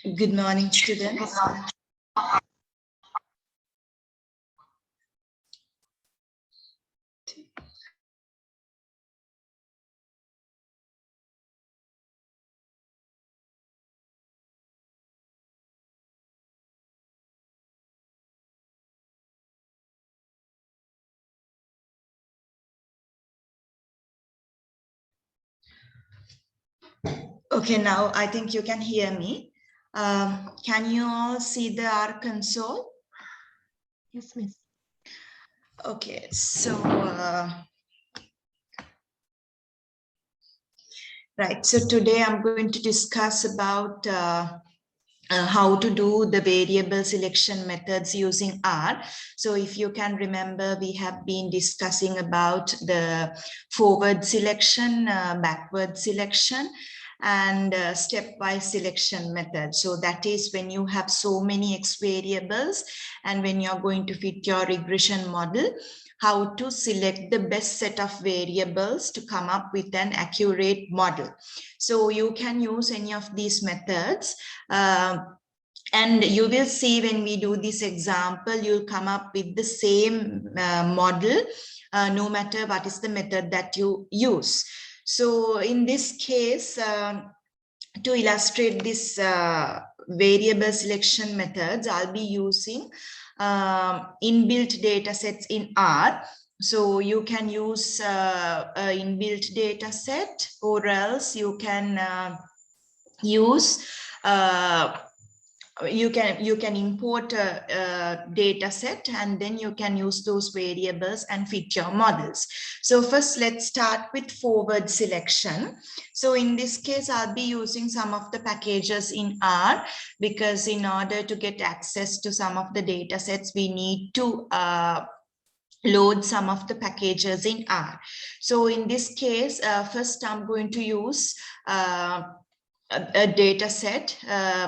Good morning, students. Okay, now I think you can hear me. Can you all see the R console? Yes, miss. Okay, so right. So today I'm going to discuss about how to do the variable selection methods using R. So if you can remember, we have been discussing about the forward selection, backward selection, and stepwise selection method. So that is when you have so many X variables and when you're going to fit your regression model, how to select the best set of variables to come up with an accurate model. So you can use any of these methods. And you will see when we do this example, you'll come up with the same model, no matter what is the method that you use. So in this case, to illustrate this variable selection methods, I'll be using inbuilt data sets in R. So you can use an inbuilt data set, or else you can use you can import a data set, and then you can use those variables and fit your models. So first, let's start with forward selection. So in this case, I'll be using some of the packages in R, because in order to get access to some of the data sets, we need to load some of the packages in R. So in this case, first I'm going to use a data set.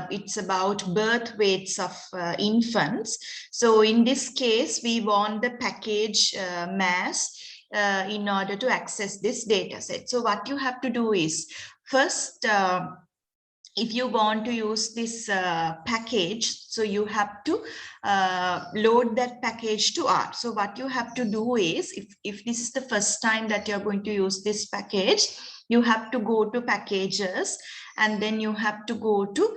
It's about birth weights of infants. So in this case, we want the package mass in order to access this data set. So what you have to do is, first, if you want to use this package, so you have to load that package to R. So what you have to do is, if this is the first time that you're going to use this package, you have to go to packages, and then you have to go to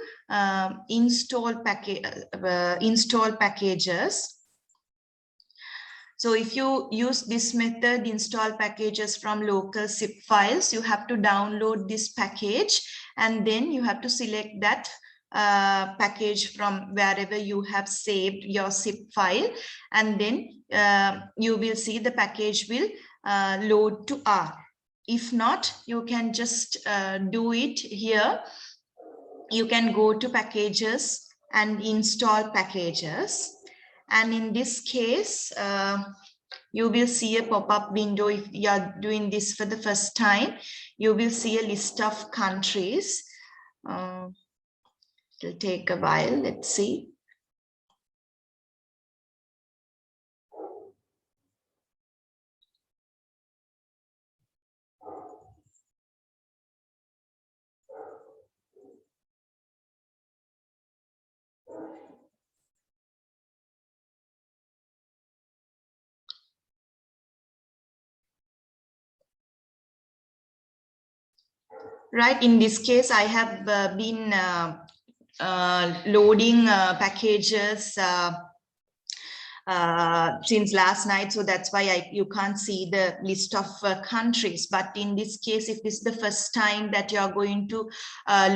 install packages. So if you use this method, install packages from local zip files, you have to download this package, and then you have to select that package from wherever you have saved your zip file, and then you will see the package will load to R. If not, you can just do it here. You can go to packages and install packages. And in this case, you will see a pop-up window. If you are doing this for the first time, you will see a list of countries. It'll take a while. Let's see. Right, in this case, I have been loading packages since last night, so that's why you can't see the list of countries. But in this case, if this is the first time that you are going to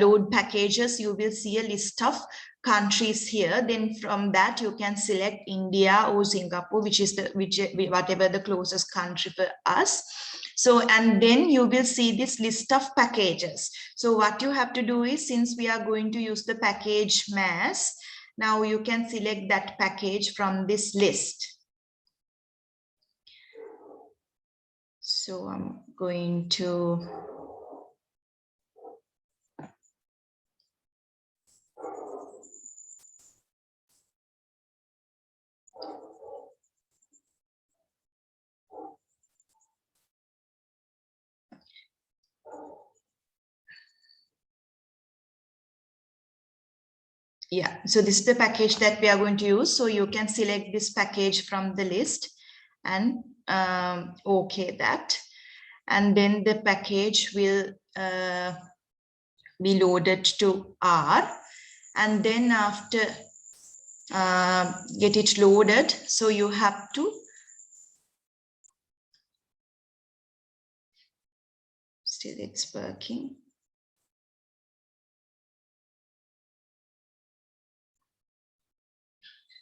load packages, you will see a list of countries here. Then from that you can select India or Singapore, which is whatever the closest country for us. So, and then you will see this list of packages. So what you have to do is, since we are going to use the package mass, now you can select that package from this list. So I'm going to Yeah, so this is the package that we are going to use. So you can select this package from the list and okay that. And then the package will be loaded to R. And then after get it loaded, so you have to still it's working.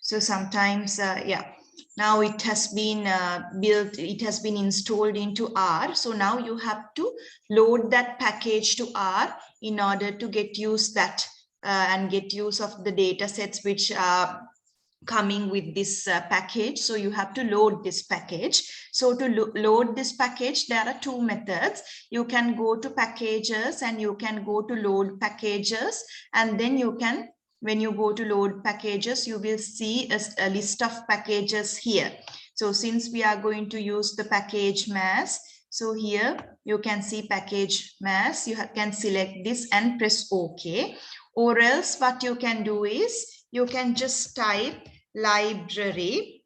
So sometimes, yeah, now it has been built, it has been installed into R. So now you have to load that package to R in order to get use that and get use of the data sets which are coming with this package. So you have to load this package. So to load this package, there are two methods. You can go to packages and you can go to load packages, and then you can, when you go to load packages, you will see a list of packages here. So since we are going to use the package mass, so here you can see package mass, you can select this and press OK. Or else what you can do is you can just type library,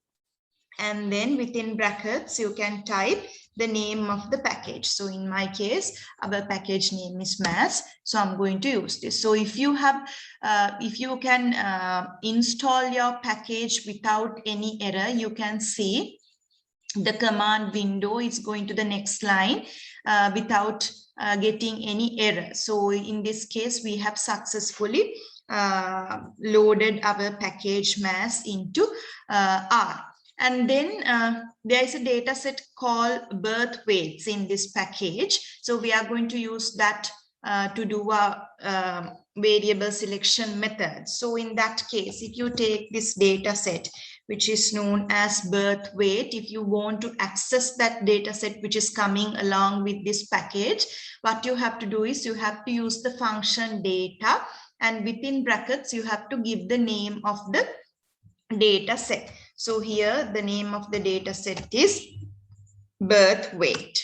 and then within brackets you can type the name of the package. So in my case, our package name is mass, so I'm going to use this. So if you have if you can install your package without any error, you can see the command window is going to the next line without getting any error. So in this case, we have successfully loaded our package mass into R. And then there is a data set called birth weights in this package. So we are going to use that to do a variable selection method. So in that case, if you take this data set, which is known as birth weight, if you want to access that data set which is coming along with this package, what you have to do is you have to use the function data, and within brackets you have to give the name of the data set. So here the name of the data set is birth weight.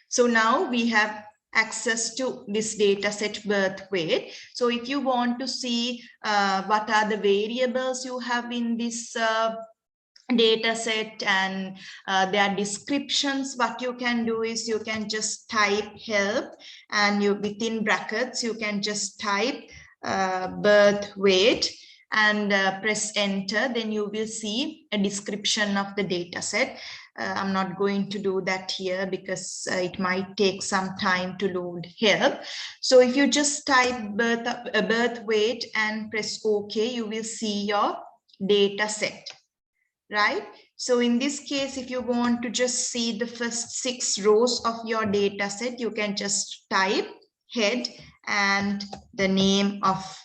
So now we have access to this data set birth weight. So if you want to see what are the variables you have in this data set and their descriptions, what you can do is you can just type help, and you within brackets you can just type birth weight and press enter. Then you will see a description of the data set. I'm not going to do that here because it might take some time to load help. So if you just type birth weight and press OK, you will see your data set, right? So in this case, if you want to just see the first 6 rows of your data set, you can just type head and the name of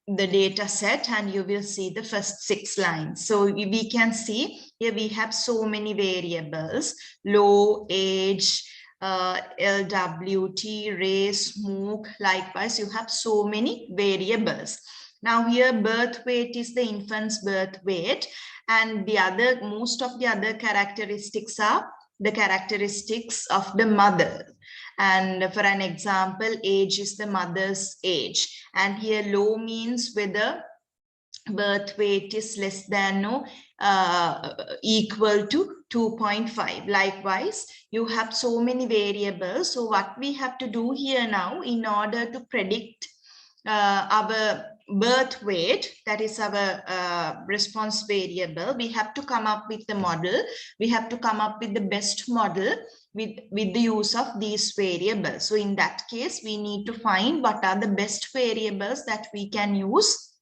the data set, and you will see the first 6 lines. So we can see here we have so many variables: low, age, LWT, race, MOOC. Likewise, you have so many variables. Now here birth weight is the infant's birth weight, and the other, most of the other characteristics are the characteristics of the mother. And for an example, age is the mother's age. And here low means whether birth weight is less than or equal to 2.5. Likewise, you have so many variables. So what we have to do here now, in order to predict our birth weight, that is our response variable, we have to come up with the model. We have to come up with the best model with the use of these variables. So in that case, we need to find what are the best variables that we can use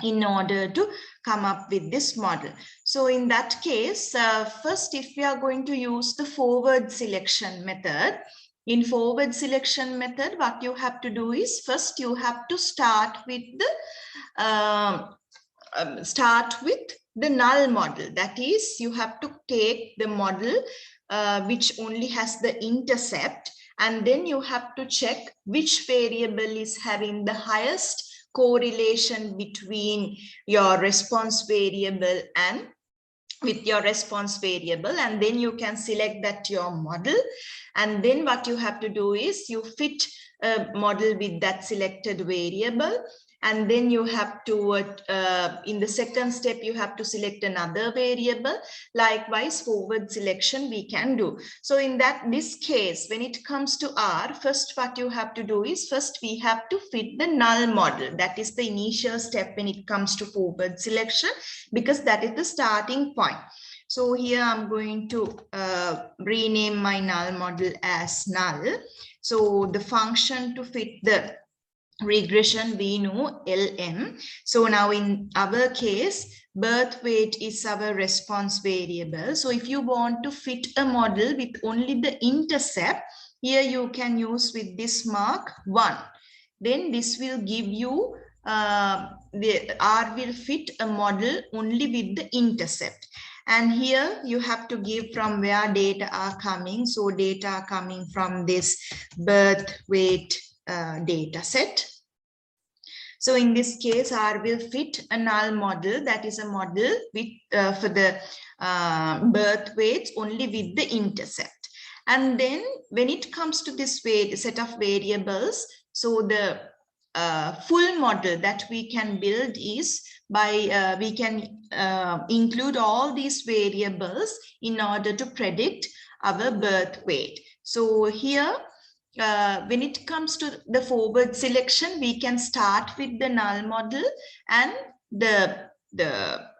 in order to come up with this model. So in that case, first, if we are going to use the forward selection method, in forward selection method, what you have to do is first you have to start with the null model. That is, you have to take the model which only has the intercept, and then you have to check which variable is having the highest correlation between your response variable and with your response variable, and then you can select that your model. And then what you have to do is you fit a model with that selected variable. And then you have to, in the second step, you have to select another variable. Likewise, forward selection we can do. So in this case, when it comes to R, first what you have to do is first we have to fit the null model. That is the initial step when it comes to forward selection, because that is the starting point. So here I'm going to rename my null model as null. So the function to fit the regression we know LM. So now in our case, birth weight is our response variable. So if you want to fit a model with only the intercept, here you can use with this mark 1. Then this will give you the R will fit a model only with the intercept. And here you have to give from where data are coming. So data are coming from this birth weight data set. So in this case, R will fit a null model, that is a model with for the birth weights only with the intercept. And then when it comes to this set of variables, so the full model that we can build is by we can include all these variables in order to predict our birth weight. So here, when it comes to the forward selection, we can start with the null model, and the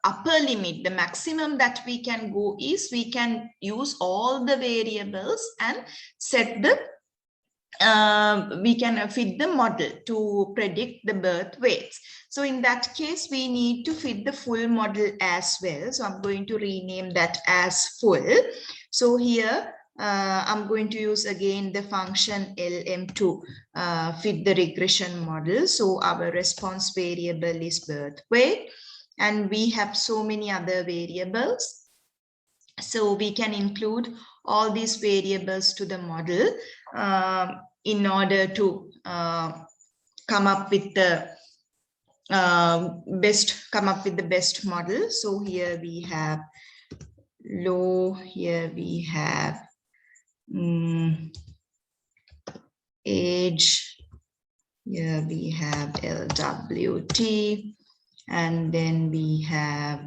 upper limit, the maximum that we can go is we can use all the variables and set the we can fit the model to predict the birth weights. So in that case, we need to fit the full model as well. So I'm going to rename that as full. So here I'm going to use again the function LM to fit the regression model. So our response variable is birth weight, and we have so many other variables. So we can include all these variables to the model in order to come up with the best model. So here we have low, here we have age, here we have LWT, and then we have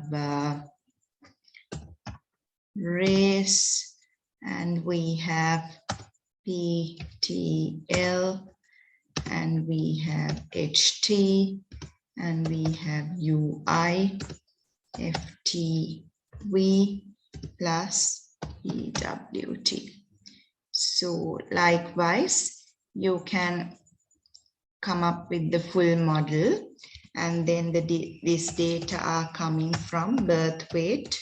race, and we have PTL, and we have HT, and we have UI, FTV plus EWT. So likewise, you can come up with the full model, and then this data are coming from birth weight.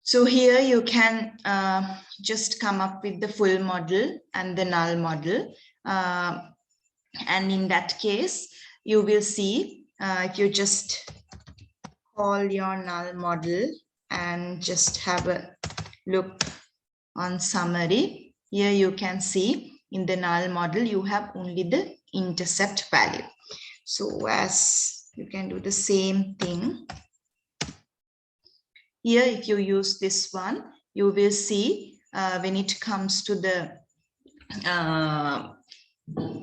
So here you can just come up with the full model and the null model. And in that case, you will see if you just call your null model and just have a look on summary. Here you can see in the null model, you have only the intercept value. So as you can do the same thing. Here, if you use this one, you will see when it comes to the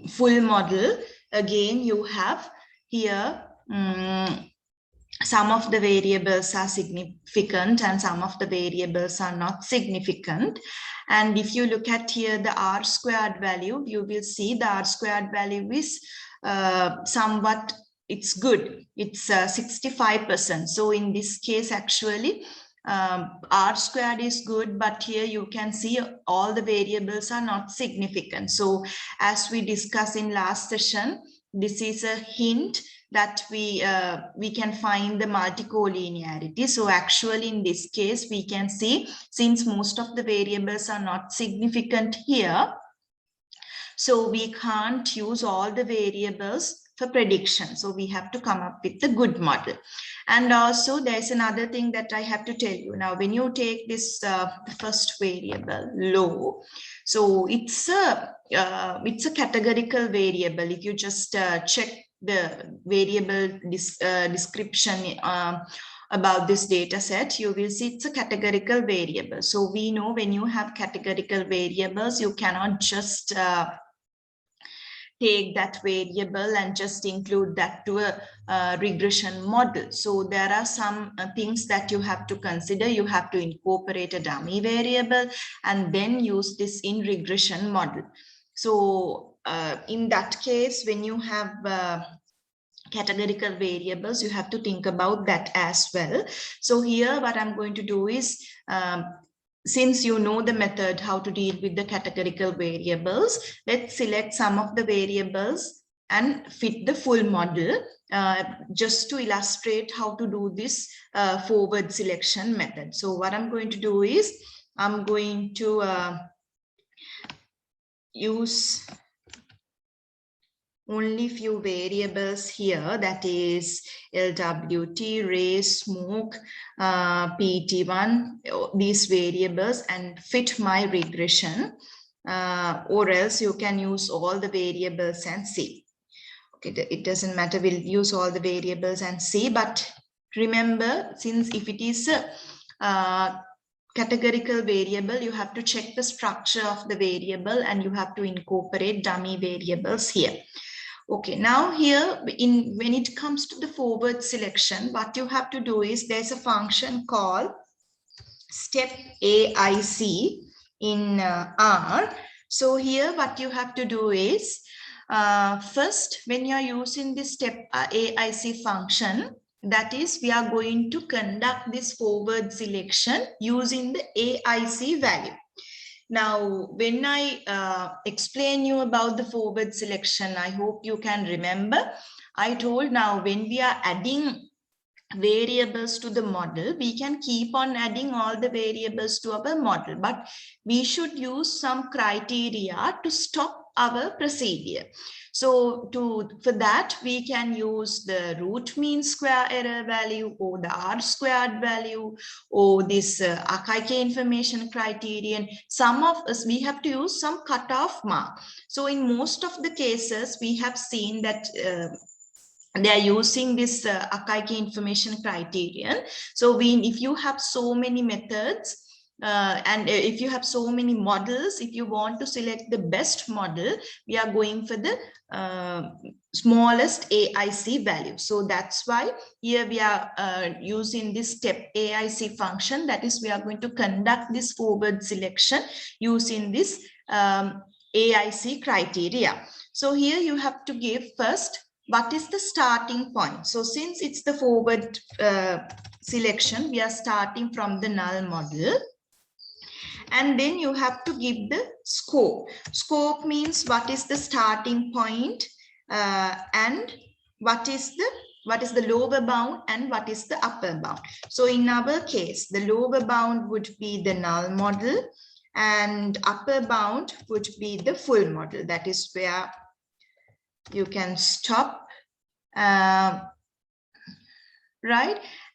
full model, again, you have here some of the variables are significant and some of the variables are not significant. And if you look at here, the R squared value, you will see the R squared value is somewhat, it's good. It's 65%. So in this case, actually, R squared is good, but here you can see all the variables are not significant. So as we discussed in last session, this is a hint that we can find the multico-linearity. So actually in this case, we can see since most of the variables are not significant here, so we can't use all the variables for prediction. So we have to come up with a good model. And also there's another thing that I have to tell you. Now, when you take this the first variable, low, so it's a categorical variable. If you just check the variable description about this data set, you will see it's a categorical variable. So we know when you have categorical variables, you cannot just take that variable and just include that to a regression model. So there are some things that you have to consider. You have to incorporate a dummy variable and then use this in regression model. So in that case, when you have categorical variables, you have to think about that as well. So here what I'm going to do is, since you know the method how to deal with the categorical variables, let's select some of the variables and fit the full model, just to illustrate how to do this forward selection method. So what I'm going to do is, I'm going to use only few variables here, that is LWT, race, smoke, PT1, these variables, and fit my regression, or else you can use all the variables and see. Okay, it doesn't matter, we'll use all the variables and see, but remember, since if it is a categorical variable, you have to check the structure of the variable and you have to incorporate dummy variables here. Okay, now here when it comes to the forward selection, what you have to do is, there's a function called Stepwise in R. So here what you have to do is, first when you are using this Stepwise function, that is, we are going to conduct this forward selection using the AIC value. Now, when I explain you about the forward selection, I hope you can remember. I told now when we are adding variables to the model, we can keep on adding all the variables to our model, but we should use some criteria to stop our procedure. So for that, we can use the root mean square error value, or the R squared value, or this archaic information criterion. Some of us, we have to use some cutoff mark. So in most of the cases, we have seen that they are using this archaic information criterion. So if you have so many methods, and if you have so many models, if you want to select the best model, we are going for the smallest AIC value. So that's why here we are using this step AIC function. That is, we are going to conduct this forward selection using this AIC criteria. So here you have to give first, what is the starting point? So since it's the forward selection, we are starting from the null model. And then you have to give the scope. Scope means what is the starting point, and what is the lower bound and what is the upper bound. So in our case, the lower bound would be the null model and upper bound would be the full model. That is where you can stop, right?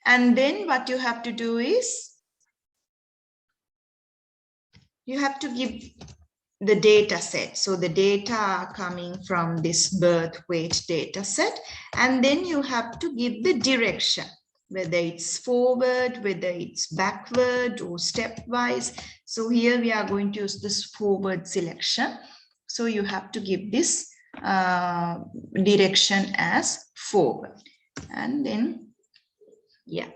And then what you have to do is, you have to give the data set. So the data are coming from this birth weight data set, and then you have to give the direction, whether it's forward, whether it's backward or stepwise. So here we are going to use this forward selection. So you have to give this direction as forward, and then yeah.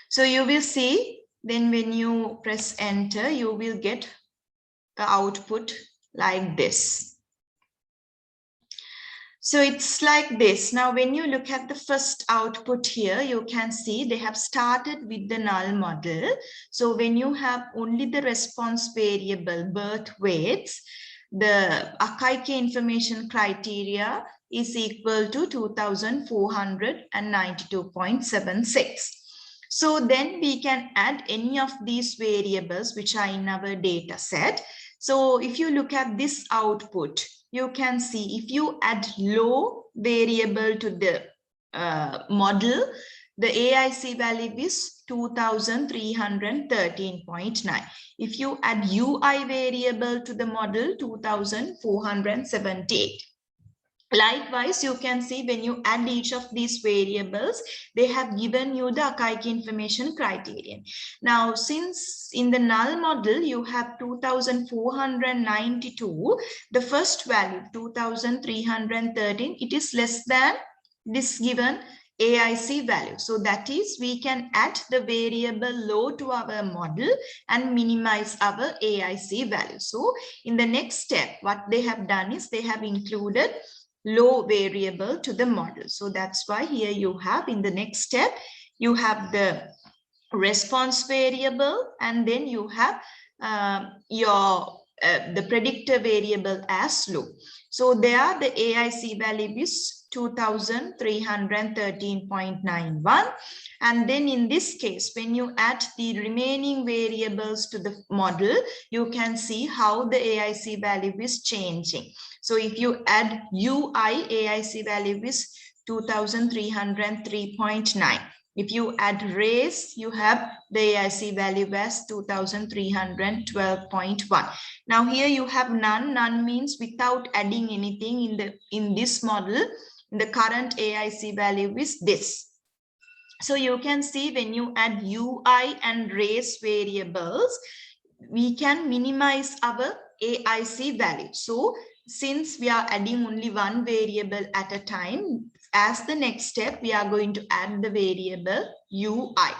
So you will see, then when you press enter, you will get the output like this. So it's like this. Now, when you look at the first output here, you can see they have started with the null model. So when you have only the response variable birth weights, the archaic information criteria is equal to 2492.76. So then we can add any of these variables which are in our data set. So if you look at this output, you can see if you add low variable to the model, the AIC value is 2313.9. If you add UI variable to the model, 2478. Likewise, you can see when you add each of these variables, they have given you the archaic information criterion. Now, since in the null model, you have 2492, the first value, 2313, it is less than this given AIC value. So that is, we can add the variable low to our model and minimize our AIC value. So in the next step, what they have done is they have included low variable to the model. So that's why here you have, in the next step, you have the response variable, and then you have the predictor variable as low. So there the AIC value is 2313.91, and then in this case, when you add the remaining variables to the model, you can see how the AIC value is changing. So if you add UI, AIC value is 2303.9. If you add race, you have the AIC value as 2312.1. Now here you have none. None means without adding anything in this model. The current AIC value is this. So you can see when you add UI and race variables, we can minimize our AIC value. So since we are adding only one variable at a time, as the next step, we are going to add the variable UI.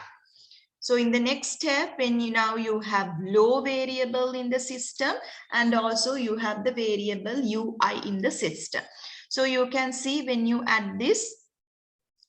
So in the next step, when you have low variable in the system, and also you have the variable UI in the system. So you can see when you add this,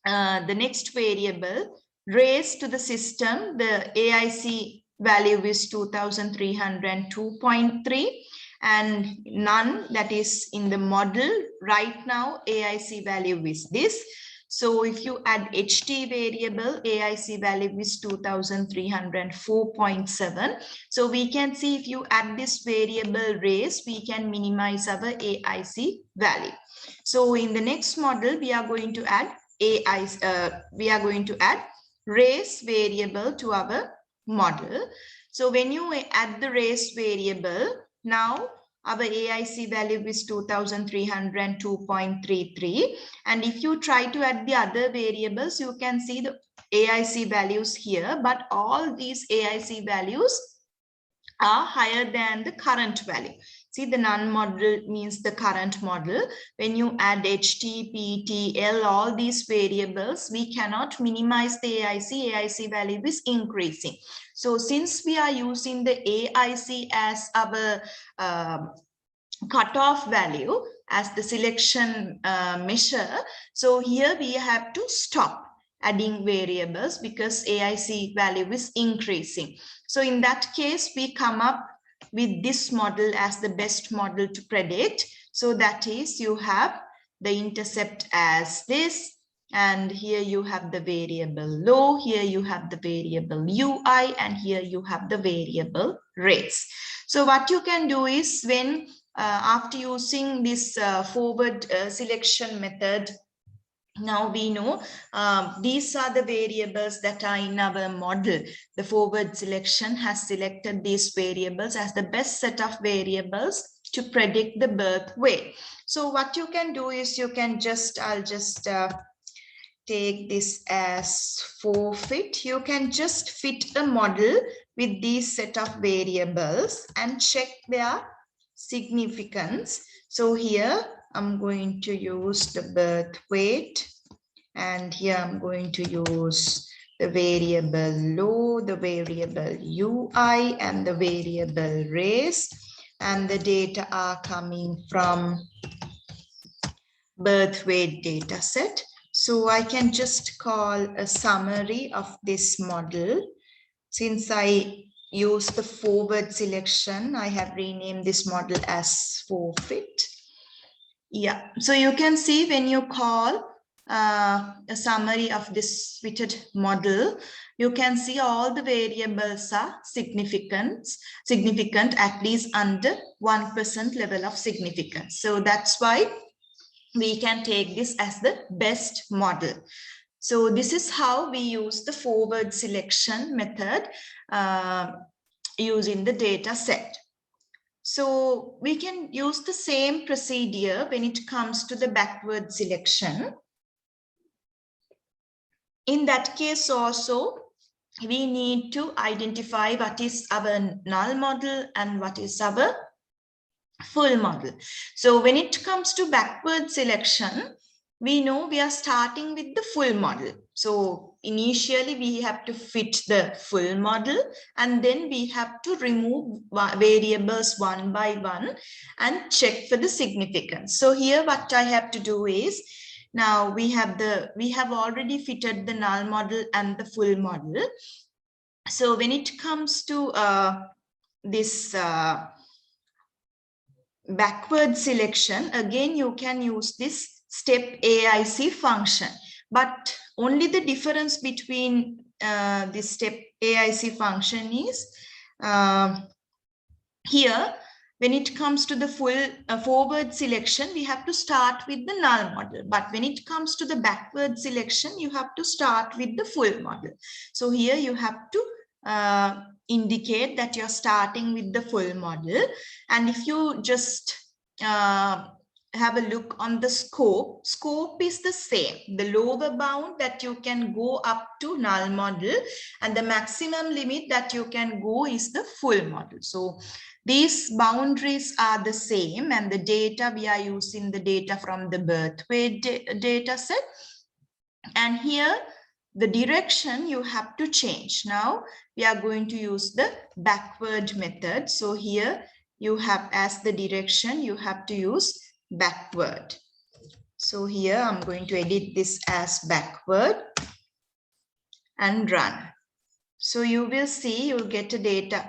the next variable, raise to the system, the AIC value is 2302.3, and none, that is in the model right now, AIC value is this. So if you add HT variable, AIC value is 2304.7. So we can see if you add this variable raise, we can minimize our AIC value. So in the next model, we are going to add race variable to our model. So when you add the race variable, now our AIC value is 2302.33. And if you try to add the other variables, you can see the AIC values here, but all these AIC values are higher than the current value. See, the non-model means the current model. When you add HT, PT, L, all these variables, we cannot minimize the AIC. AIC value is increasing. So since we are using the AIC as our cutoff value, as the selection measure, so here we have to stop adding variables because AIC value is increasing. So in that case, we come up with this model as the best model to predict. So that is, you have the intercept as this, and here you have the variable low, here you have the variable UI, and here you have the variable rates. So what you can do is, when after using this forward selection method, now we know these are the variables that are in our model. The forward selection has selected these variables as the best set of variables to predict the birth weight. So what you can do is, you can just, I'll just take this as forfeit. You can just fit a model with these set of variables and check their significance. So here I'm going to use the birth weight, and here I'm going to use the variable low, the variable UI, and the variable race, and the data are coming from birth weight data set. So I can just call a summary of this model. Since I use the forward selection, I have renamed this model as forfeit. Yeah, so you can see when you call a summary of this fitted model, you can see all the variables are significant at least under 1% level of significance. So that's why we can take this as the best model. So this is how we use the forward selection method using the data set. So we can use the same procedure when it comes to the backward selection. In that case also, we need to identify what is our null model and what is our full model. So when it comes to backward selection, we know we are starting with the full model. So initially we have to fit the full model, and then we have to remove variables one by one and check for the significance. So here what I have to do is, now we have already fitted the null model and the full model. So when it comes to this backward selection, again you can use this step AIC function, but only the difference between this step AIC function is here when it comes to the full forward selection, we have to start with the null model, but when it comes to the backward selection, you have to start with the full model. So here you have to indicate that you're starting with the full model. And if you just have a look on the scope is the same. The lower bound that you can go up to null model, and the maximum limit that you can go is the full model. So these boundaries are the same, and the data, we are using the data from the birth weight data set. And here the direction you have to change. Now we are going to use the backward method. So here you have, as the direction, you have to use backward. So here I'm going to edit this as backward and run. So you will see, you'll get a data,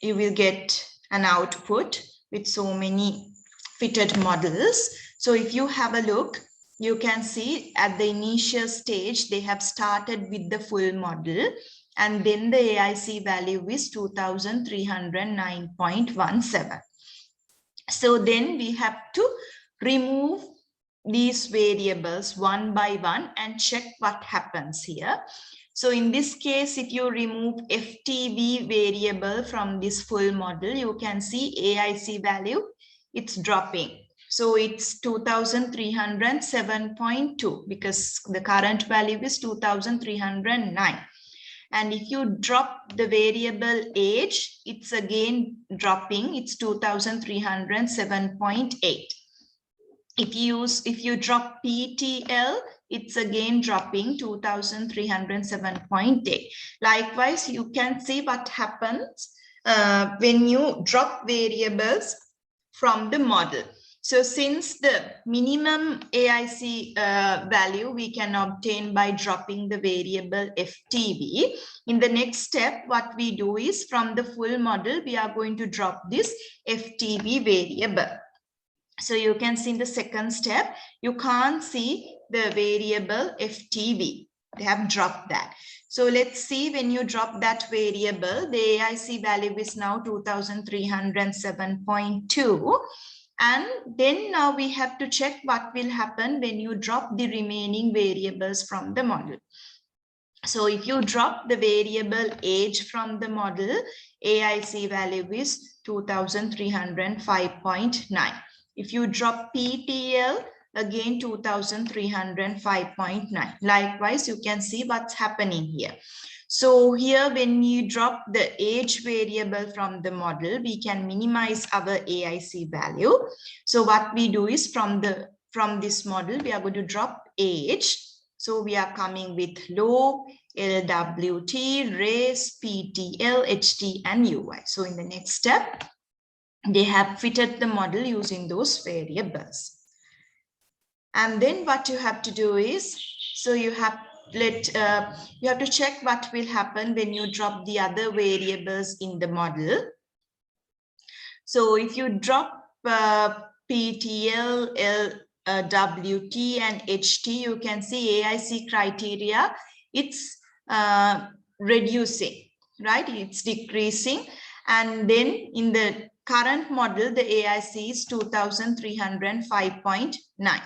you will get an output with so many fitted models. So if you have a look, you can see at the initial stage, they have started with the full model, and then the AIC value is 2309.17. So then we have to remove these variables one by one and check what happens here. So in this case, if you remove FTV variable from this full model, you can see AIC value, it's dropping. So it's 2307.2 because the current value is 2309. And if you drop the variable age, it's again dropping, it's 2307.8. If you drop PTL, it's again dropping 2307.8. Likewise, you can see what happens when you drop variables from the model. So since the minimum AIC value we can obtain by dropping the variable FTV, in the next step, what we do is from the full model, we are going to drop this FTV variable. So you can see in the second step, you can't see the variable FTV. They have dropped that. So let's see, when you drop that variable, the AIC value is now 2307.2. And then now we have to check what will happen when you drop the remaining variables from the model. So if you drop the variable age from the model, AIC value is 2305.9. If you drop PTL, again 2305.9. Likewise, you can see what's happening here. So here, when you drop the age variable from the model, we can minimize our AIC value. So what we do is from this model, we are going to drop age. So we are coming with low, LWT, race, PTL, HT, and UI. So in the next step, they have fitted the model using those variables. And then what you have to do is, so you have to check what will happen when you drop the other variables in the model. So if you drop PTL, WT, and HT, you can see AIC criteria, it's reducing, right? It's decreasing. And then in the current model, the AIC is 2305.9.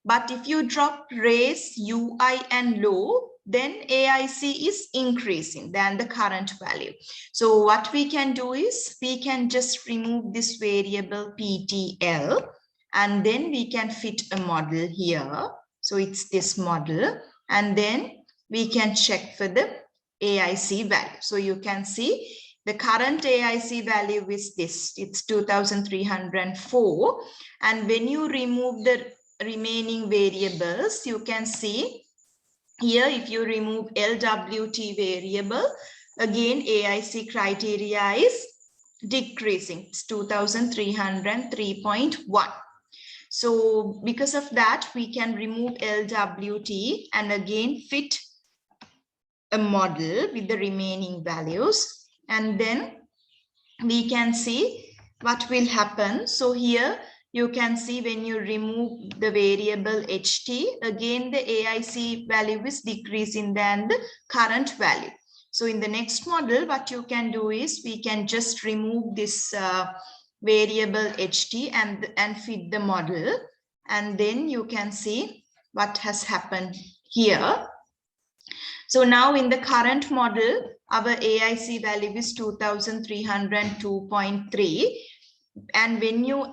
But if you drop race, UI, and low, then AIC is increasing than the current value. So what we can do is we can just remove this variable PTL, and then we can fit a model here. So it's this model, and then we can check for the AIC value. So you can see the current AIC value is this, it's 2304. And when you remove the remaining variables, you can see here, if you remove LWT variable, again AIC criteria is decreasing. It's 2303.1. So because of that, we can remove LWT and again fit a model with the remaining values, and then we can see what will happen. So here you can see when you remove the variable HT, again the AIC value is decreasing than the current value. So in the next model, what you can do is we can just remove this variable HT and fit the model, and then you can see what has happened here. So now in the current model, our AIC value is 2302.3. And when you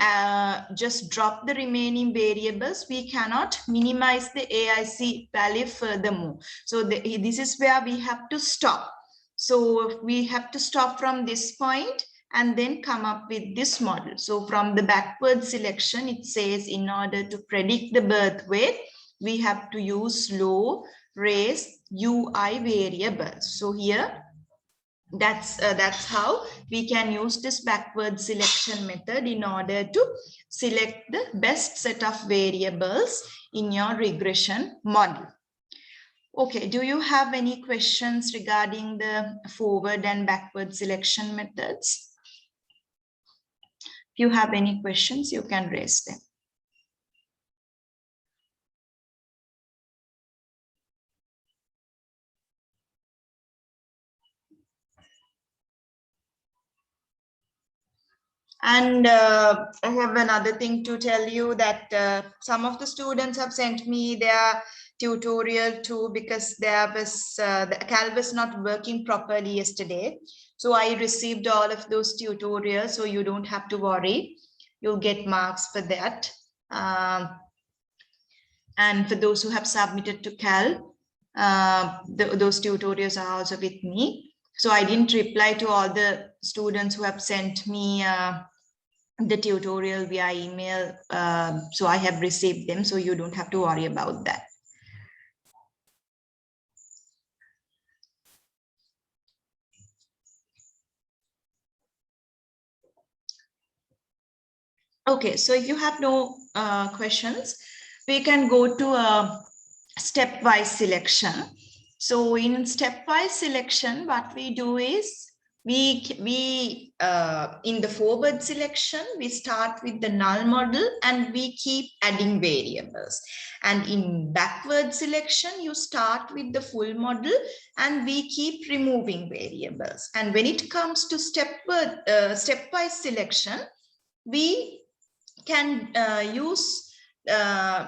just drop the remaining variables, we cannot minimize the AIC value furthermore. So this is where we have to stop. So we have to stop from this point and then come up with this model. So from the backward selection, it says in order to predict the birth weight, we have to use low race UI variables. So here, that's how we can use this backward selection method in order to select the best set of variables in your regression model. Okay, do you have any questions regarding the forward and backward selection methods? If you have any questions, you can raise them. And I have another thing to tell you, that some of the students have sent me their tutorial too, because there was the Cal was not working properly yesterday. So I received all of those tutorials, so you don't have to worry. You'll get marks for that. And for those who have submitted to Cal, those tutorials are also with me. So I didn't reply to all the students who have sent me the tutorial via email. So I have received them, so you don't have to worry about that. Okay, so if you have no questions, we can go to a stepwise selection. So in stepwise selection, what we do is in the forward selection, we start with the null model and we keep adding variables. And in backward selection, you start with the full model and we keep removing variables. And when it comes to stepwise selection, we can use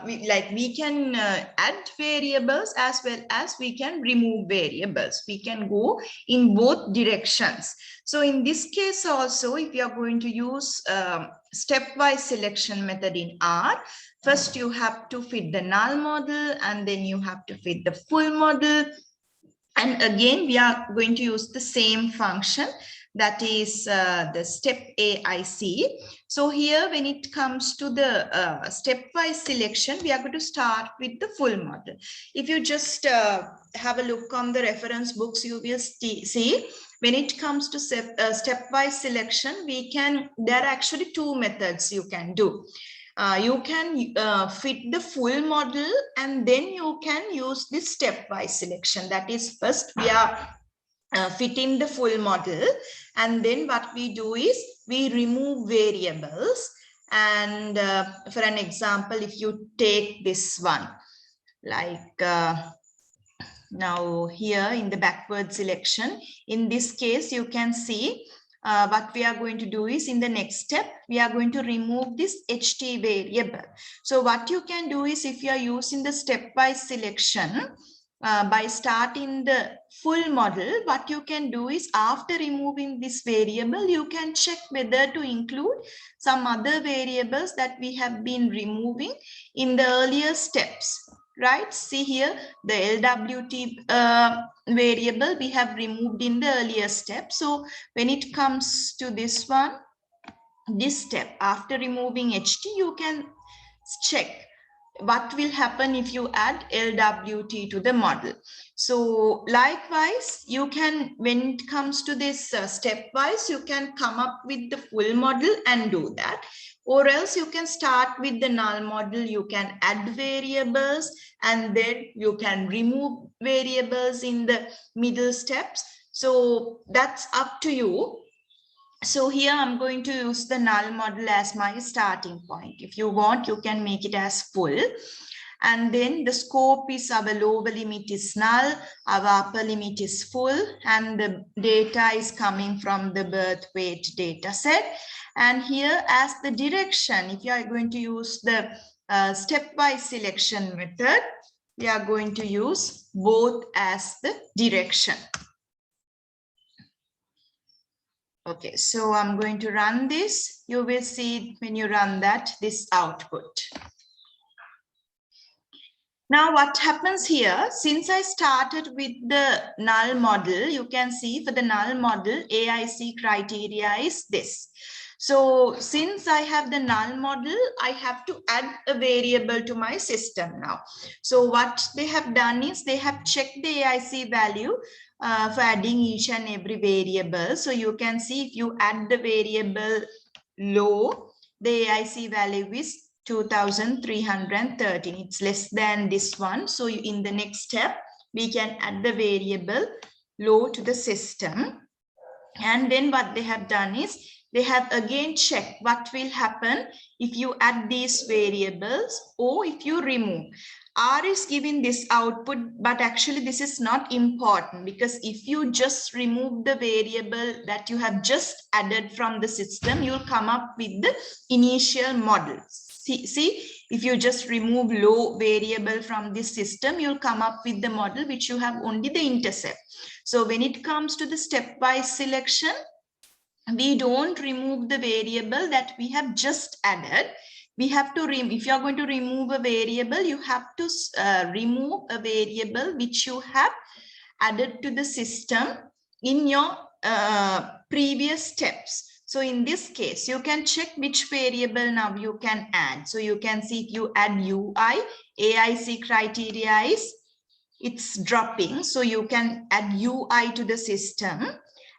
we can add variables as well as we can remove variables. We can go in both directions. So in this case also, if you are going to use stepwise selection method in R, first you have to fit the null model and then you have to fit the full model. And again, we are going to use the same function, that is the step AIC. So here, when it comes to the stepwise selection, we are going to start with the full model. If you just have a look on the reference books, you will see when it comes to stepwise selection, there are actually two methods you can do. You can fit the full model and then you can use this stepwise selection. That is, first we are fitting the full model, and then what we do is we remove variables. And for an example, if you take this one, like now here in the backward selection, in this case, you can see what we are going to do is, in the next step, we are going to remove this HT variable. So what you can do is, if you are using the stepwise selection, by starting the full model, what you can do is after removing this variable, you can check whether to include some other variables that we have been removing in the earlier steps, right? See here, the LWT variable we have removed in the earlier step. So when it comes to this one, this step, after removing HT, you can check what will happen if you add LWT to the model. So likewise, you can, when it comes to this stepwise, you can come up with the full model and do that. Or else you can start with the null model, you can add variables and then you can remove variables in the middle steps. So that's up to you. So here I'm going to use the null model as my starting point. If you want, you can make it as full. And then the scope is our lower limit is null, our upper limit is full, and the data is coming from the birth weight data set. And here as the direction, if you are going to use the stepwise selection method, we are going to use both as the direction. Okay, so I'm going to run this. You will see when you run that, this output. Now what happens here, since I started with the null model, you can see for the null model, AIC criteria is this. So since I have the null model, I have to add a variable to my system now. So what they have done is they have checked the AIC value for adding each and every variable. So you can see if you add the variable low, the AIC value is 2313. It's less than this one. So in the next step, we can add the variable low to the system. And then what they have done is they have again checked what will happen if you add these variables or if you remove. R is giving this output, but actually this is not important because if you just remove the variable that you have just added from the system, you'll come up with the initial model. See, if you just remove low variable from this system, you'll come up with the model which you have only the intercept. So when it comes to the stepwise selection, we don't remove the variable that we have just added. We have to, if you are going to remove a variable, you have to remove a variable which you have added to the system in your previous steps. So in this case, you can check which variable now you can add. So you can see if you add UI, AIC criteria is, it's dropping. So you can add UI to the system.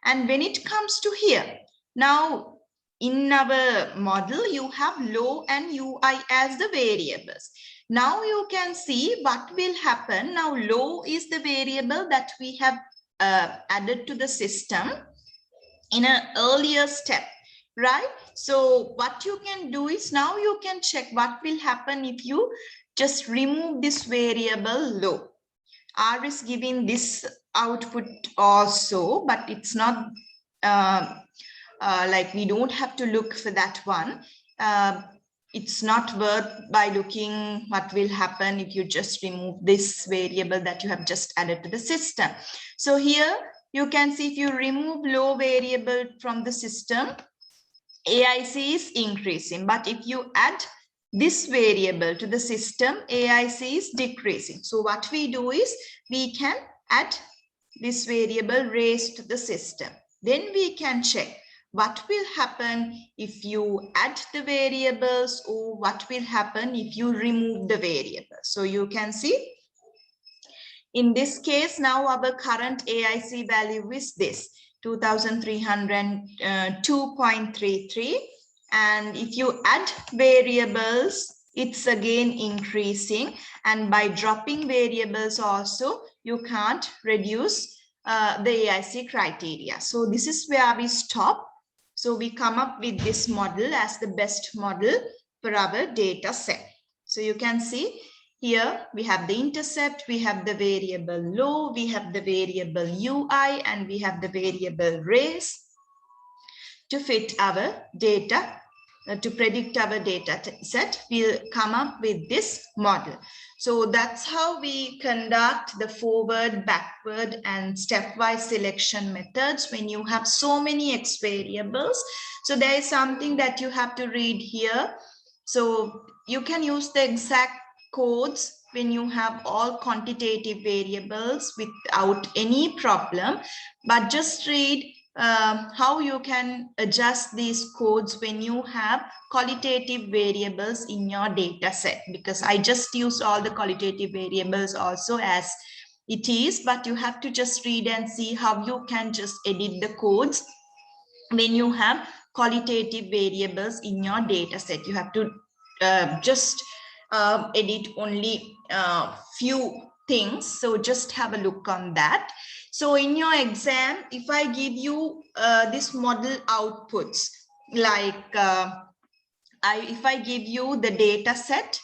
And when it comes to here, now in our model, you have low and UI as the variables. Now you can see what will happen. Now low is the variable that we have added to the system in an earlier step, right? So what you can do is now you can check what will happen if you just remove this variable low. R is giving this output also, but it's not like we don't have to look for that one. It's not worth by looking what will happen if you just remove this variable that you have just added to the system. So here you can see if you remove low variable from the system, AIC is increasing. But if you add this variable to the system, AIC is decreasing. So what we do is we can add this variable raised to the system. Then we can check what will happen if you add the variables or what will happen if you remove the variable. So you can see in this case, now our current AIC value is this 2302.33. And if you add variables, it's again increasing. And by dropping variables also, you can't reduce the AIC criteria. So this is where we stop. So we come up with this model as the best model for our data set. So you can see here we have the intercept, we have the variable low, we have the variable UI, and we have the variable raise to fit our data to predict our data set, we'll come up with this model. So that's how we conduct the forward, backward, and stepwise selection methods when you have so many X variables. So there is something that you have to read here. So you can use the exact codes when you have all quantitative variables without any problem, but just read how you can adjust these codes when you have qualitative variables in your data set, because I just used all the qualitative variables also as it is, but you have to just read and see how you can just edit the codes when you have qualitative variables in your data set. You have to just edit only few things. So just have a look on that. So in your exam, if I give you this model outputs, like if I give you the data set,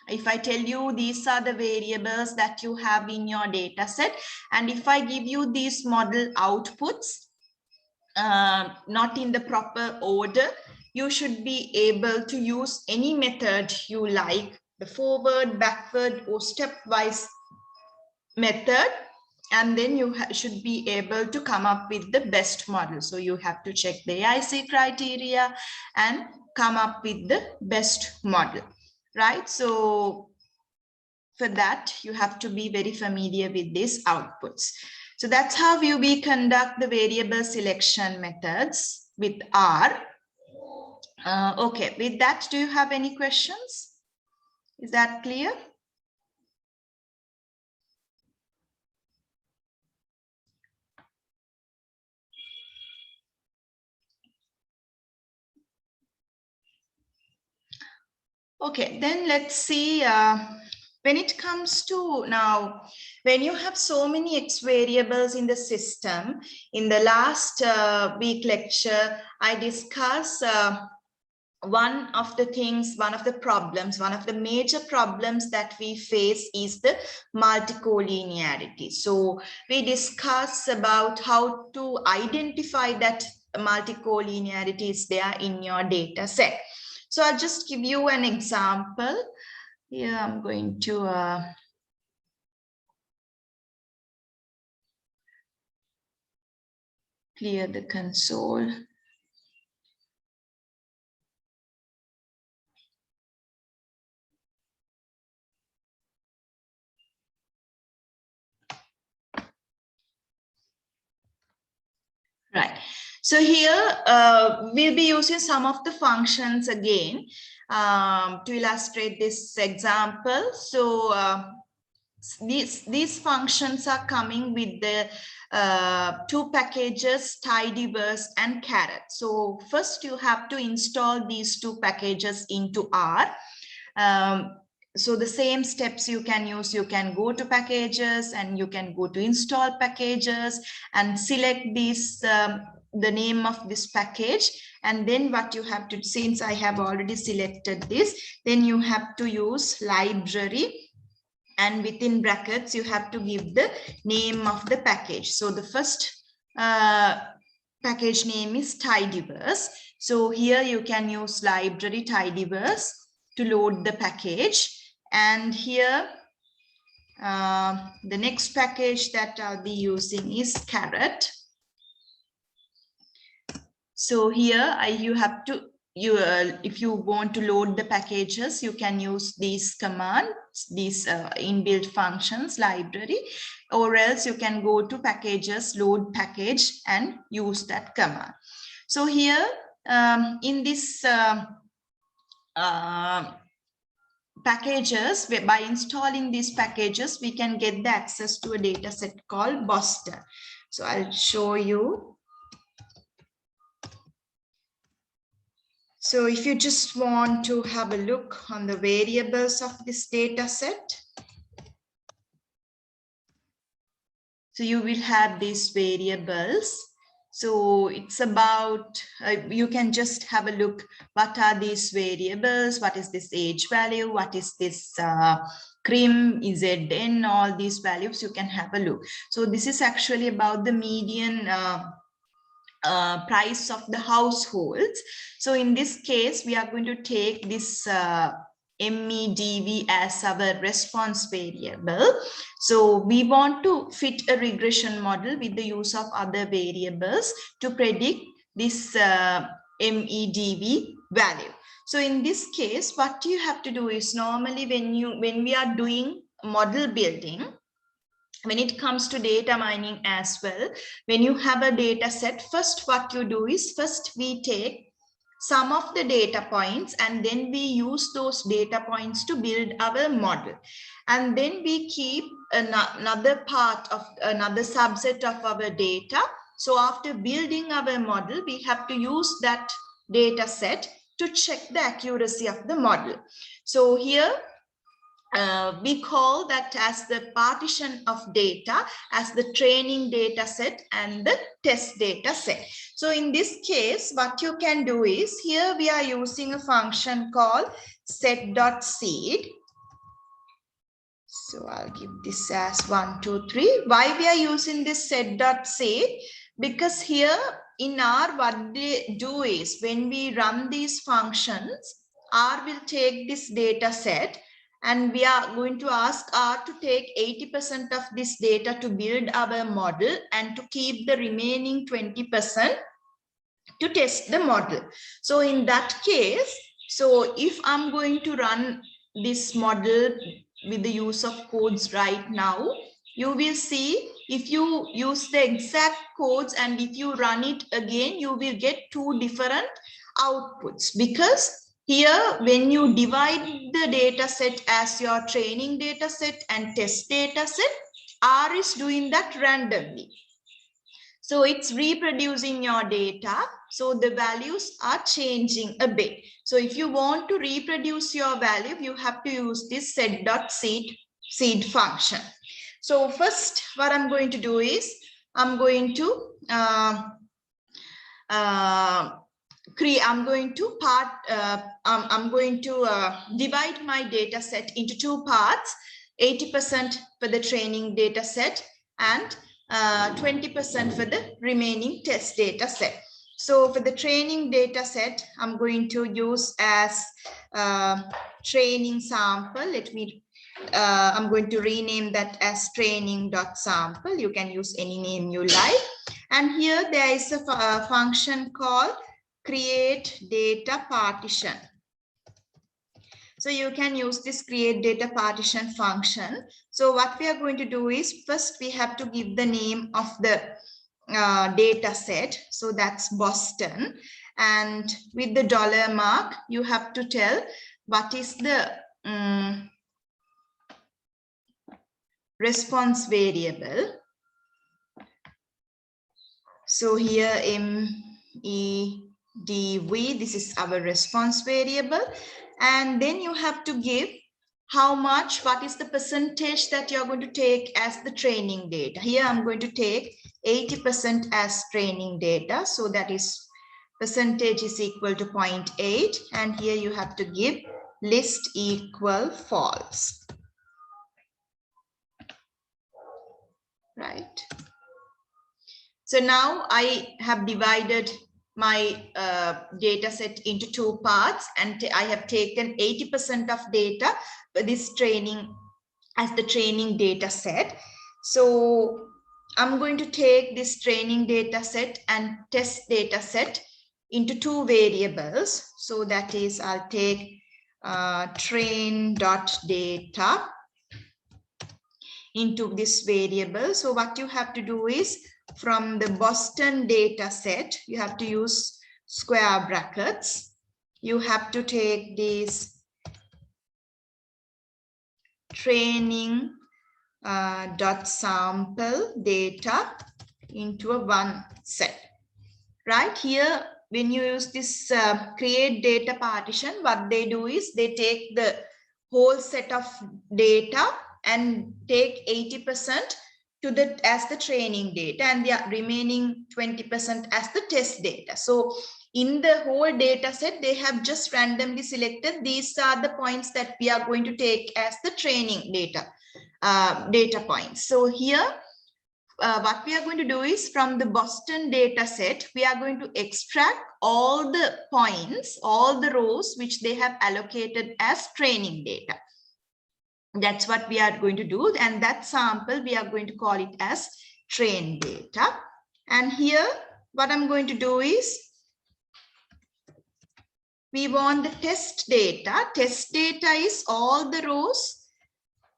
if I tell you these are the variables that you have in your data set, and if I give you these model outputs, not in the proper order, you should be able to use any method you like, the forward, backward, or stepwise method, and then you should be able to come up with the best model. So you have to check the AIC criteria and come up with the best model, right? So for that, you have to be very familiar with these outputs. So that's how we conduct the variable selection methods with R. Okay, with that, do you have any questions? Is that clear? Okay, then let's see. When it comes to now, when you have so many X variables in the system, in the last week lecture, I discussed one of the problems, one of the major problems that we face is the Multico-Linearity. So we discussed about how to identify that Multico-Linearity is there in your data set. So I'll just give you an example. Here I'm going to clear the console. Right. So here we'll be using some of the functions again to illustrate this example. So these functions are coming with the two packages, tidyverse and caret. So first you have to install these two packages into R. So the same steps you can use. You can go to packages and you can go to install packages and select this the name of this package, and then what you have to, since I have already selected this, then you have to use library, and within brackets you have to give the name of the package. So the first package name is tidyverse. So here you can use library tidyverse to load the package. And here the next package that I'll be using is caret. So here you have to, if you want to load the packages, you can use these commands, these inbuilt functions, library, or else you can go to packages, load package, and use that command. So here in this packages, by installing these packages, we can get the access to a data set called Boston. So I'll show you. So if you just want to have a look on the variables of this data set, so you will have these variables. So it's about, you can just have a look, what are these variables, what is this age value, what is this CRIM, ZN, all these values, you can have a look. So this is actually about the median price of the households. So in this case, we are going to take this MEDV as our response variable. So we want to fit a regression model with the use of other variables to predict this MEDV value. So in this case, what you have to do is normally when we are doing model building, when it comes to data mining as well, when you have a data set, first what you do is first we take some of the data points and then we use those data points to build our model. And then we keep another subset of our data. So after building our model, we have to use that data set to check the accuracy of the model. So here, we call that as the partition of data as the training data set and the test data set. So in this case, what you can do is here we are using a function called set.seed. So I'll give this as 1, 2, 3. Why we are using this set.seed? Because here in R, what they do is when we run these functions, R will take this data set and we are going to ask R to take 80% of this data to build our model and to keep the remaining 20% to test the model. So in that case, so if I'm going to run this model with the use of codes right now, you will see if you use the exact codes and if you run it again, you will get two different outputs, because here, when you divide the data set as your training data set and test data set, R is doing that randomly. So it's reproducing your data. So the values are changing a bit. So if you want to reproduce your value, you have to use this set.seed function. So first, what I'm going to do is I'm going to divide my data set into two parts, 80% for the training data set and 20% for the remaining test data set. So for the training data set, I'm going to use as training sample. I'm going to rename that as training.sample. You can use any name you like. And here there is a function called create data partition. So you can use this create data partition function. So what we are going to do is first we have to give the name of the data set. So that's Boston. And with the $mark, you have to tell what is the response variable. So here MEDV, this is our response variable. And then you have to give how much, what is the percentage that you're going to take as the training data. Here I'm going to take 80% as training data. So that is percentage is equal to 0.8. And here you have to give list equal false. Right. So now I have divided my data set into two parts, and I have taken 80% of data for this training as the training data set. So I'm going to take this training data set and test data set into two variables. So that is, I'll take train.data into this variable. So what you have to do is from the Boston data set, you have to use square brackets. You have to take this training dot sample data into a one set. Right here, when you use this create data partition, what they do is they take the whole set of data and take 80% to as the training data and the remaining 20% as the test data. So in the whole data set, they have just randomly selected these are the points that we are going to take as the training data points. So here what we are going to do is from the Boston data set, we are going to extract all the points, all the rows which they have allocated as training data. That's what we are going to do. And that sample, we are going to call it as train data. And here, what I'm going to do is, we want the test data. Test data is all the rows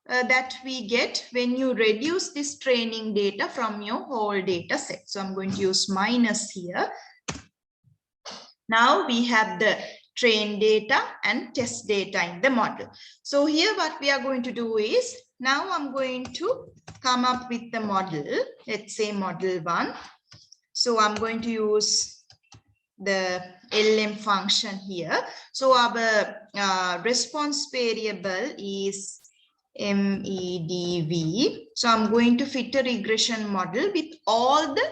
that we get when you reduce this training data from your whole data set. So I'm going to use minus here. Now we have the train data and test data in the model. So here what we are going to do is, now I'm going to come up with the model. Let's say model 1. So I'm going to use the LM function here. So our response variable is MEDV. So I'm going to fit a regression model with all the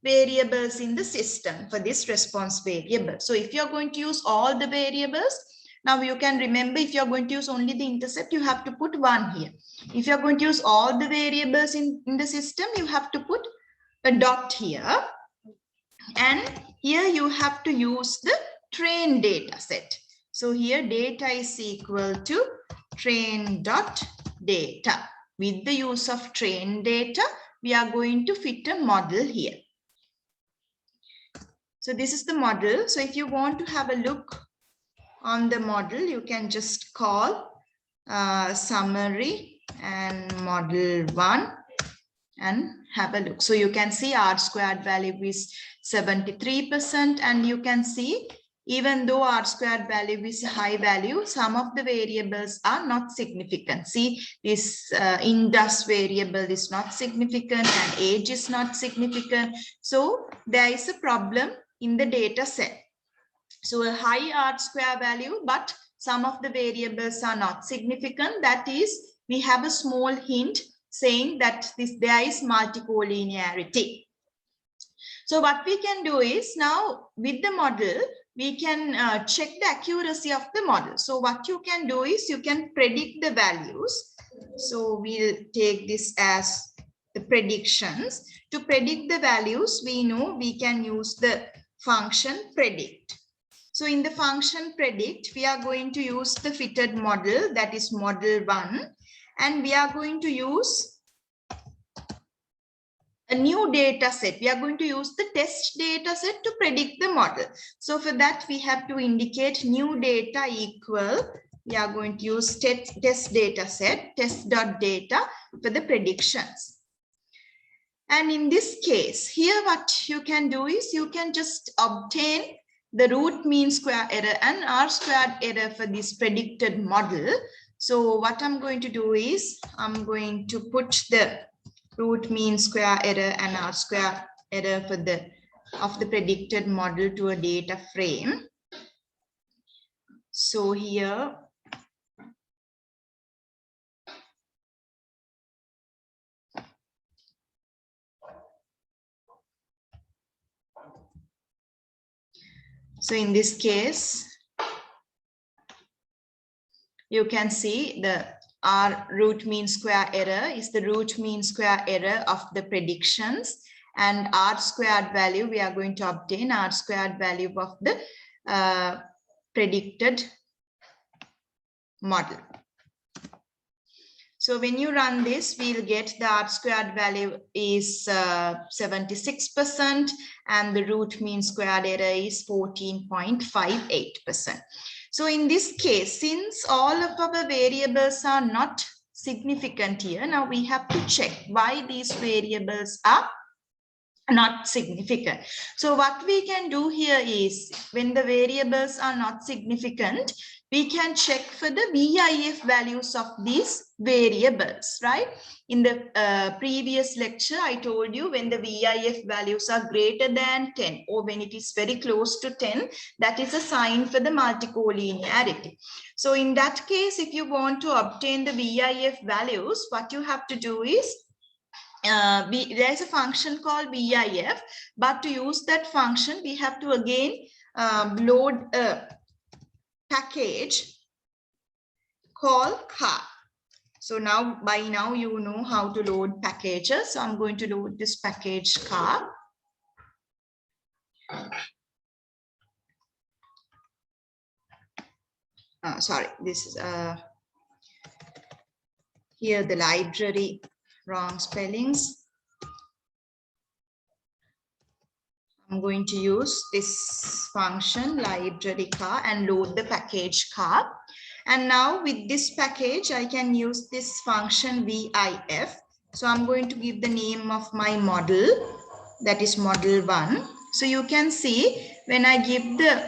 variables in the system for this response variable. So if you're going to use all the variables, now you can remember, if you're going to use only the intercept, you have to put 1 here. If you're going to use all the variables in the system, you have to put a dot here. And here you have to use the train data set. So here data is equal to train dot data. With the use of train data, we are going to fit a model here. So this is the model. So if you want to have a look on the model, you can just call summary and model 1 and have a look. So you can see R squared value is 73%, and you can see even though R squared value is a high value, some of the variables are not significant. See, this indus variable is not significant and age is not significant. So there is a problem in the data set. So a high R square value, but some of the variables are not significant. That is, we have a small hint saying that there is multico-linearity. So what we can do is, now with the model, we can check the accuracy of the model. So what you can do is, you can predict the values. So we'll take this as the predictions. To predict the values, we know we can use the function predict. So in the function predict, we are going to use the fitted model, that is model 1, and we are going to use a new data set. We are going to use the test data set to predict the model. So for that, we have to indicate new data equal, we are going to use test data set, test.data for the predictions. And in this case, here what you can do is, you can just obtain the root mean square error and R squared error for this predicted model. So what I'm going to do is, I'm going to put the root mean square error and R square error for the predicted model to a data frame. So here, so in this case, you can see the R root mean square error is the root mean square error of the predictions, and R squared value, we are going to obtain R squared value of the predicted model. So when you run this, we'll get the R squared value is 76%, and the root mean squared error is 14.58%. So in this case, since all of our variables are not significant here, now we have to check why these variables are not significant. So what we can do here is, when the variables are not significant, we can check for the VIF values of these variables, right? In the previous lecture, I told you when the VIF values are greater than 10, or when it is very close to 10, that is a sign for the multico-linearity. So in that case, if you want to obtain the VIF values, what you have to do is, there is a function called VIF, but to use that function, we have to again load a package called car. So now, by now, you know how to load packages. So I'm going to load this package car. Sorry, this is here the library, wrong spellings. I'm going to use this function library car and load the package car. And now with this package, I can use this function VIF. So I'm going to give the name of my model, that is model 1. So you can see when I give the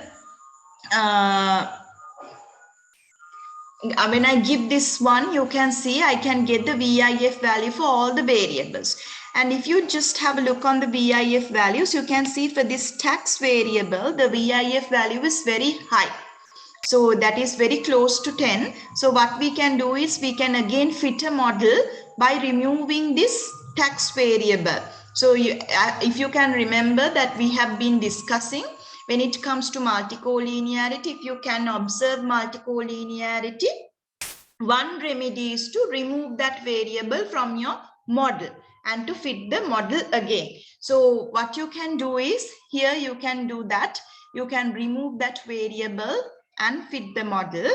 when I give this one, you can see I can get the VIF value for all the variables. And if you just have a look on the VIF values, you can see for this tax variable, the VIF value is very high. So that is very close to 10. So what we can do is we can again fit a model by removing this tax variable. So if you can remember that we have been discussing when it comes to multico-linearity, if you can observe multico-linearity, one remedy is to remove that variable from your model and to fit the model again. So what you can do is here you can do that. You can remove that variable and fit the model.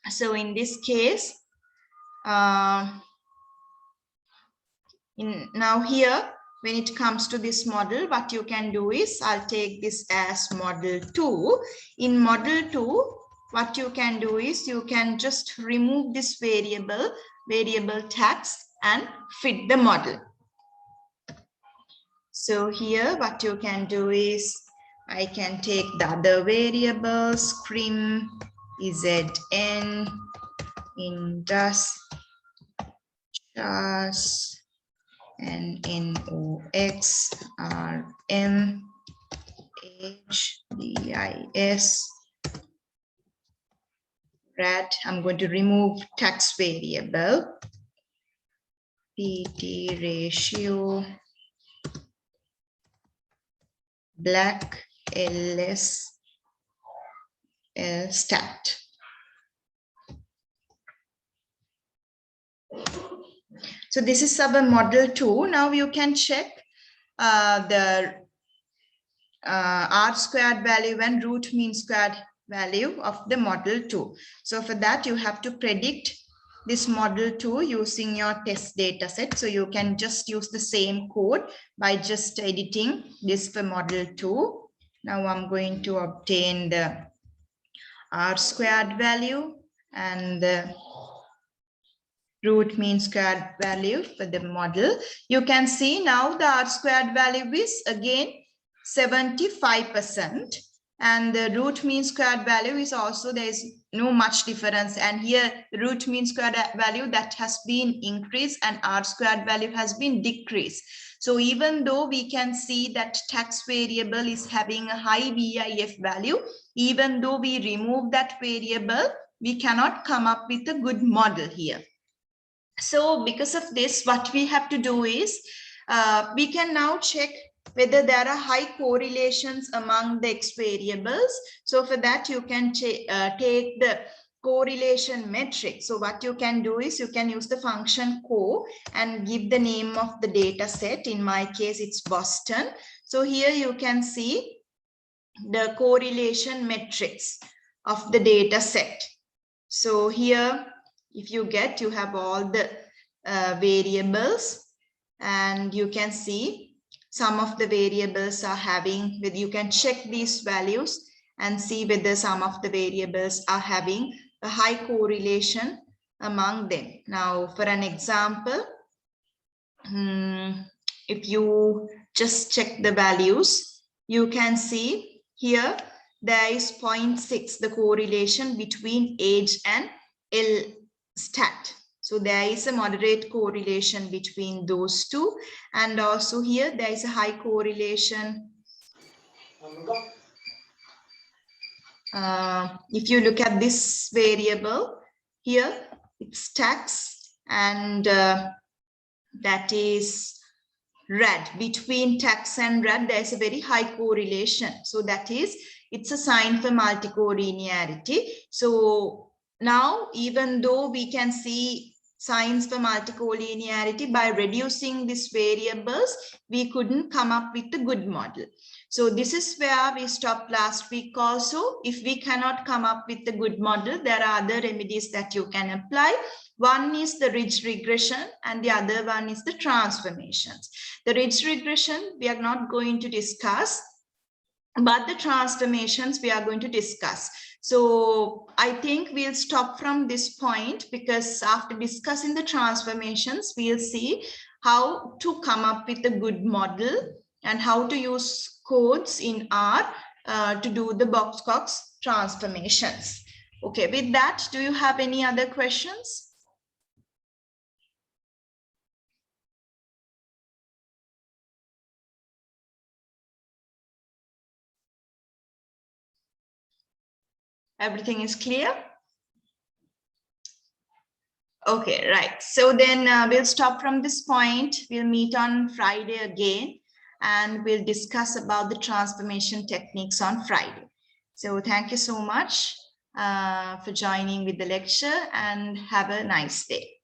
So in this case, now here, when it comes to this model, what you can do is I'll take this as model 2. In model 2, what you can do is you can just remove this variable tax and fit the model. So here what you can do is I can take the other variables, scrim, zn, indus, chars, and NOX, RM, H, DIS, RAT. I'm going to remove tax variable, PT ratio, black, LS, stat. So this is our model 2. Now you can check the R squared value and root mean squared value of the model 2. So for that you have to predict this model 2 using your test data set. So you can just use the same code by just editing this for model 2. Now I'm going to obtain the R squared value and the root mean squared value for the model. You can see now the R squared value is again 75%, and the root mean squared value is also, there is no much difference, and here the root mean squared value that has been increased and R squared value has been decreased. So even though we can see that tax variable is having a high VIF value, even though we remove that variable, we cannot come up with a good model here. So because of this, what we have to do is we can now check whether there are high correlations among the X variables. So for that, you can take the correlation metric. So what you can do is you can use the function co and give the name of the data set. In my case, it's Boston. So here you can see the correlation metrics of the data set. So here, if you have all the variables, and you can see some of the variables are having, you can check these values and see whether some of the variables are having a high correlation among them. Now, for an example, if you just check the values, you can see here there is 0.6, the correlation between age and L stat. So there is a moderate correlation between those two, and also here there is a high correlation. If you look at this variable here, it's tax, and that is red. Between tax and red, there is a very high correlation. So that is, it's a sign for multico-linearity. So now, even though we can see signs for multicollinearity, by reducing these variables, we couldn't come up with a good model. So this is where we stopped last week also. If we cannot come up with a good model, there are other remedies that you can apply. One is the ridge regression and the other one is the transformations. The ridge regression we are not going to discuss, but the transformations we are going to discuss. So I think we'll stop from this point, because after discussing the transformations, we'll see how to come up with a good model and how to use codes in R to do the box-Cox transformations. Okay, with that, do you have any other questions? Everything is clear? Okay, right. So then we'll stop from this point. We'll meet on Friday again, and we'll discuss about the transformation techniques on Friday. So thank you so much for joining with the lecture, and have a nice day.